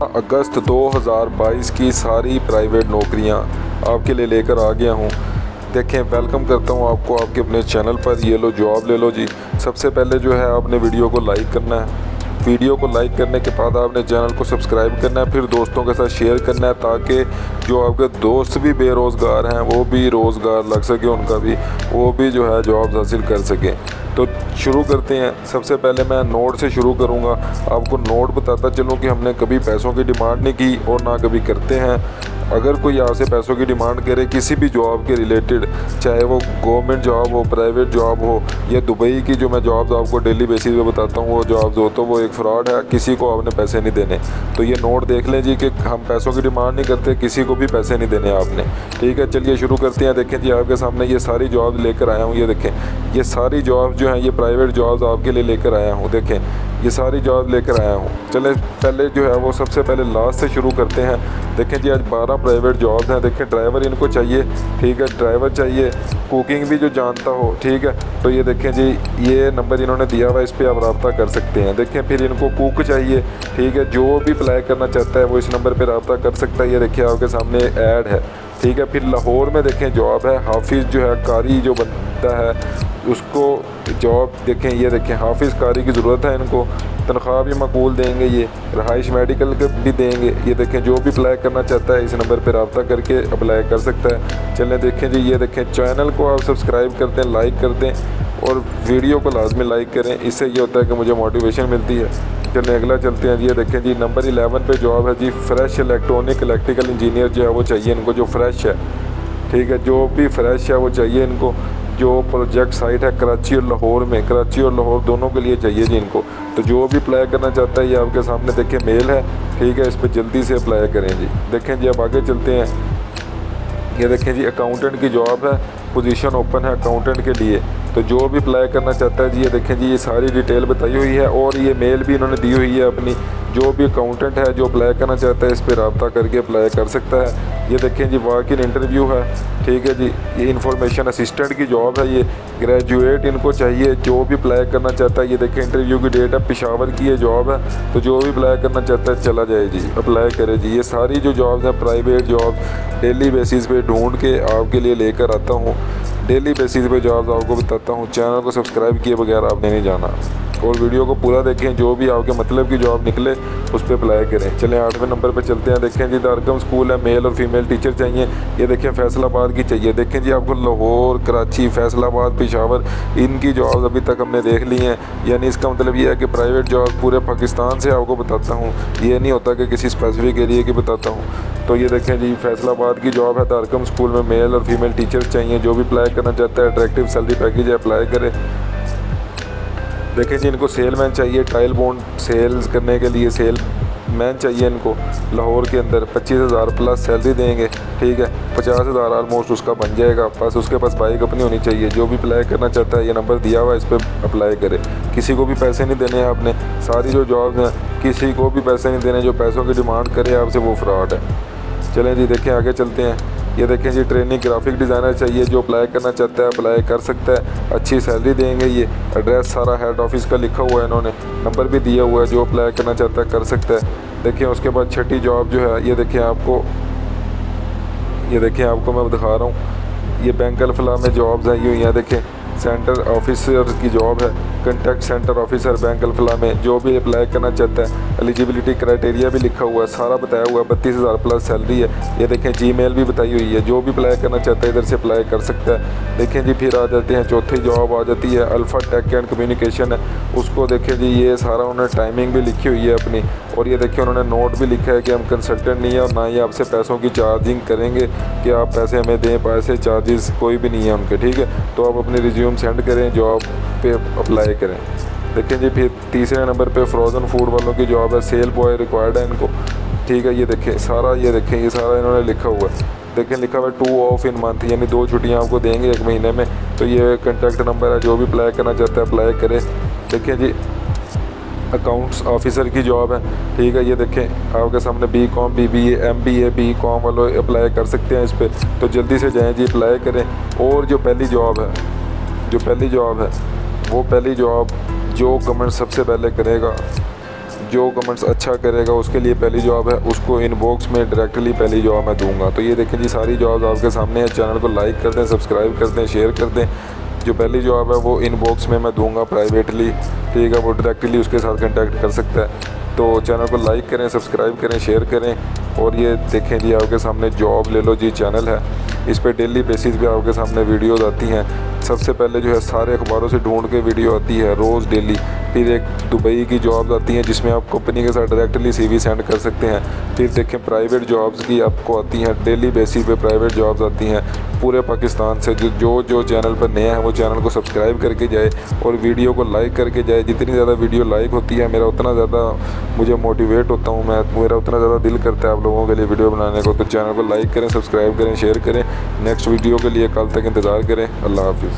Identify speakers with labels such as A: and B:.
A: अगस्त 2022 की सारी प्राइवेट नौकरियां आपके लिए लेकर आ गया हूं। देखें, वेलकम करता हूं आपको आपके अपने चैनल पर। ये लो, जॉब ले लो जी। सबसे पहले जो है आपने वीडियो को लाइक करना है। वीडियो को लाइक करने के बाद आपने चैनल को सब्सक्राइब करना है, फिर दोस्तों के साथ शेयर करना है ताकि जो आपके दोस्त भी बेरोज़गार हैं वो भी रोज़गार लग सके, उनका भी वो भी जो है जॉब्स हासिल कर सकें। तो शुरू करते हैं। सबसे पहले मैं नोट से शुरू करूंगा। आपको नोट बताता चलूं कि हमने कभी पैसों की डिमांड नहीं की और ना कभी करते हैं। अगर कोई आपसे पैसों की डिमांड करे किसी भी जॉब के रिलेटेड, चाहे वो गवर्नमेंट जॉब हो, प्राइवेट जॉब हो या दुबई की जो मैं जॉब्स आपको डेली बेसिस पे बताता हूँ वो जॉब्स हो, तो वो एक फ्रॉड है। किसी को आपने पैसे नहीं देने। तो ये नोट देख लें जी कि हम पैसों की डिमांड नहीं करते, किसी को भी पैसे नहीं देने आपने। ठीक है, चलिए शुरू करते हैं। देखें जी, आपके सामने ये सारी जॉब्स लेकर आया हूँ। ये देखें, ये सारी जॉब्स जो हैं ये प्राइवेट जॉब्स आपके लिए लेकर आया हूँ। देखें, ये सारी जॉब लेकर आया हूँ। चले पहले जो है वो सबसे पहले लास्ट से शुरू करते हैं। देखें जी, आज 12 प्राइवेट जॉब्स हैं। देखें, ड्राइवर इनको चाहिए। ठीक है, ड्राइवर चाहिए, कुकिंग भी जो जानता हो। ठीक है, तो ये देखें जी, ये नंबर इन्होंने दिया हुआ, इस पर आप रब्ता कर सकते हैं। देखें, फिर इनको कुक चाहिए। ठीक है, जो भी अप्लाई करना चाहता है वो इस नंबर पर रब्ता कर सकता है। ये देखिए आपके सामने ऐड है। ठीक है, फिर लाहौर में देखें जॉब है, हाफिज़ जो है कारी जो बनता है उसको जॉब देखें। ये देखें, हाफिज़ कारी की ज़रूरत है इनको, तनख्वाह भी मकबूल देंगे, ये रहाइश मेडिकल के भी देंगे। ये देखें, जो भी अप्लाई करना चाहता है इस नंबर पर रब्ता करके अप्लाई कर सकता है। चलें देखें जी, ये देखें, चैनल को आप सब्सक्राइब कर दें, लाइक कर दें और वीडियो को लाजमी लाइक करें। इससे ये होता है कि मुझे मोटिवेशन मिलती है। चलें अगला चलते हैं जी। ये देखें जी, नंबर 11 पे जॉब है जी, फ्रेश इलेक्ट्रॉनिक इलेक्ट्रिकल इंजीनियर जो है वो चाहिए इनको, जो फ्रेश है। ठीक है, जो भी फ्रेश है वो चाहिए इनको। जो प्रोजेक्ट साइट है कराची और लाहौर में, कराची और लाहौर दोनों के लिए चाहिए जी इनको। तो जो भी अप्लाई करना चाहता है ये आपके सामने देखें मेल है। ठीक है, इस पर जल्दी से अप्लाई करें जी। देखें जी, अब आगे चलते हैं। ये देखें जी, अकाउंटेंट की जॉब है, पोजीशन ओपन है अकाउंटेंट के लिए। तो जो भी अप्लाई करना चाहता है जी, ये देखें जी, ये सारी डिटेल बताई हुई है और ये मेल भी इन्होंने दी हुई है अपनी। जो भी अकाउंटेंट है जो अप्लाई करना चाहता है इस पर रब्ता करके अप्लाई कर सकता है। ये देखें जी, वॉक इन इंटरव्यू है। ठीक है जी, ये इंफॉर्मेशन असिस्टेंट की जॉब है, ये ग्रेजुएट इनको चाहिए। जो भी अप्लाई करना चाहता है, ये देखें इंटरव्यू की डेट है, पेशावर की ये जॉब है। तो जो भी अप्लाई करना चाहता है चला जाए जी, अप्लाई करे जी। ये सारी जो जॉब्स हैं प्राइवेट जॉब डेली बेसिस पे ढूंढ के आपके लिए लेकर आता हूँ। डेली बेसिस पे जॉब्स आपको बताता हूँ। चैनल को सब्सक्राइब किए बगैर आपने नहीं जाना और वीडियो को पूरा देखें। जो भी आपके मतलब की जॉब निकले उस पर अप्लाई करें। चलें 8वें नंबर पर चलते हैं। देखें जी, दारकम स्कूल है, मेल और फीमेल टीचर चाहिए। ये देखें, फैसलाबाद की चाहिए। देखें जी, आपको लाहौर, कराची, फैसलाबाद, पेशावर इनकी जॉब अभी तक हमने देख ली हैं। यानी इसका मतलब ये है कि प्राइवेट जॉब पूरे पाकिस्तान से आपको बताता हूँ, ये नहीं होता कि किसी स्पेसिफिक एरिया की बताता हूँ। तो ये देखें जी, फैसलाबाद की जॉब है, दारकम स्कूल में मेल और फीमेल टीचर्स चाहिए। जो भी अप्लाई करना चाहता है, अट्रैक्टिव सैलरी पैकेज है, अप्लाई करें। देखें जी, इनको सेलमैन चाहिए, टाइल बोर्ड सेल्स करने के लिए सेल मैन चाहिए इनको। लाहौर के अंदर 25,000 प्लस सैलरी देंगे। ठीक है, 50,000 आलमोस्ट उसका बन जाएगा। बस उसके पास बाइक अपनी होनी चाहिए। जो भी अप्लाई करना चाहता है ये नंबर दिया हुआ है, इस पर अप्लाई करे। किसी को भी पैसे नहीं देने हैं आपने। सारी जो जॉब्स हैं किसी को भी पैसे नहीं देने। जो पैसों की डिमांड करे आपसे वो फ्रॉड है। चलें जी, देखें आगे चलते हैं। ये देखें जी, ट्रेनिंग ग्राफिक डिज़ाइनर चाहिए। जो अप्लाई करना चाहता है अप्लाई कर सकता है, अच्छी सैलरी देंगे। ये एड्रेस सारा हेड ऑफिस का लिखा हुआ है, इन्होंने नंबर भी दिया हुआ है। जो अप्लाई करना चाहता है कर सकता है। देखिए उसके बाद छठी जॉब जो है, ये देखें आपको मैं दिखा रहा हूँ। ये बैंक अल-फलाह में जॉब्स हैं ये यहाँ देखें। सेंटर ऑफिसर की जॉब है, contact centre officer bank Al Falah में। जो भी अप्लाई करना चाहता है, एलिजिबिलिटी क्राइटेरिया भी लिखा हुआ है, सारा बताया हुआ है। 32,000 प्लस सैलरी है। ये देखें, जीमेल भी बताई हुई है। जो भी अप्लाई करना चाहता है इधर से अप्लाई कर सकता है। देखें जी, फिर आ जाते हैं चौथी जॉब आ जाती है, अल्फ़ा टेक एंड कम्युनिकेशन है। उसको देखें जी, ये सारा उन्होंने टाइमिंग भी लिखी हुई है अपनी। और ये देखिए उन्होंने नोट भी लिखा है कि हम कंसल्टेंट नहीं है और ना ही आपसे पैसों की चार्जिंग करेंगे कि आप पैसे हमें दें। पैसे चार्जेस कोई भी नहीं है उनके। ठीक है, तो आप अपनी रिज्यूम सेंड करें, जॉब पे अप्लाई करें। देखें जी, फिर तीसरे नंबर पे फ्रोज़न फूड वालों की जॉब है, सेल बॉय रिक्वायर्ड है इनको। ठीक है, ये देखें सारा, ये सारा इन्होंने लिखा हुआ है। देखें लिखा हुआ है 2 ऑफ इन मंथ, यानी 2 छुट्टियाँ आपको देंगे 1 महीने में। तो ये कॉन्टैक्ट नंबर है, जो भी अप्लाई करना चाहता है अप्लाई करे। देखें जी, अकाउंट्स ऑफिसर की जॉब है। ठीक है, ये देखें आपके सामने BCom, BBA, MBA, BCom वालों अप्लाई कर सकते हैं इस पर। तो जल्दी से जाएँ जी, अप्लाई करें। और जो पहली जॉब है वो पहली जॉब जो गवर्नमेंट सबसे पहले करेगा, जो कमेंट्स अच्छा करेगा उसके लिए पहली जॉब है, उसको इनबॉक्स में डायरेक्टली पहली जॉब मैं दूंगा। तो ये देखें जी, सारी जॉब्स आपके सामने है। चैनल को लाइक कर दें, सब्सक्राइब कर दें, शेयर कर दें। जो पहली जॉब है वो इनबॉक्स में मैं दूंगा प्राइवेटली, ठीक है। वो डायरेक्टली उसके साथ कांटेक्ट कर सकता है। तो चैनल को लाइक करें, सब्सक्राइब करें, शेयर करें। और ये देखें जी, आपके सामने जॉब ले लो जी चैनल है। इस पे डेली बेसिस पे आपके सामने वीडियोज़ आती हैं। सबसे पहले जो है सारे अखबारों से ढूंढ के वीडियो आती है रोज़ डेली। फिर एक दुबई की जॉब्स आती हैं जिसमें आप कंपनी के साथ डायरेक्टली CV सेंड कर सकते हैं। फिर देखें प्राइवेट जॉब्स की आपको आती हैं, डेली बेसिस पे प्राइवेट जॉब्स आती हैं पूरे पाकिस्तान से। जो चैनल पर नया है वो चैनल को सब्सक्राइब करके जाए और वीडियो को लाइक करके जाए। जितनी ज़्यादा वीडियो लाइक होती है मेरा उतना ज़्यादा मुझे मोटिवेट होता हूँ मैं, मेरा उतना ज़्यादा दिल करता है आप लोगों के लिए वीडियो बनाने को। तो चैनल को लाइक करें, सब्सक्राइब करें, शेयर करें। नेक्स्ट वीडियो के लिए कल तक इंतज़ार करें। अल्लाह हाफिज़।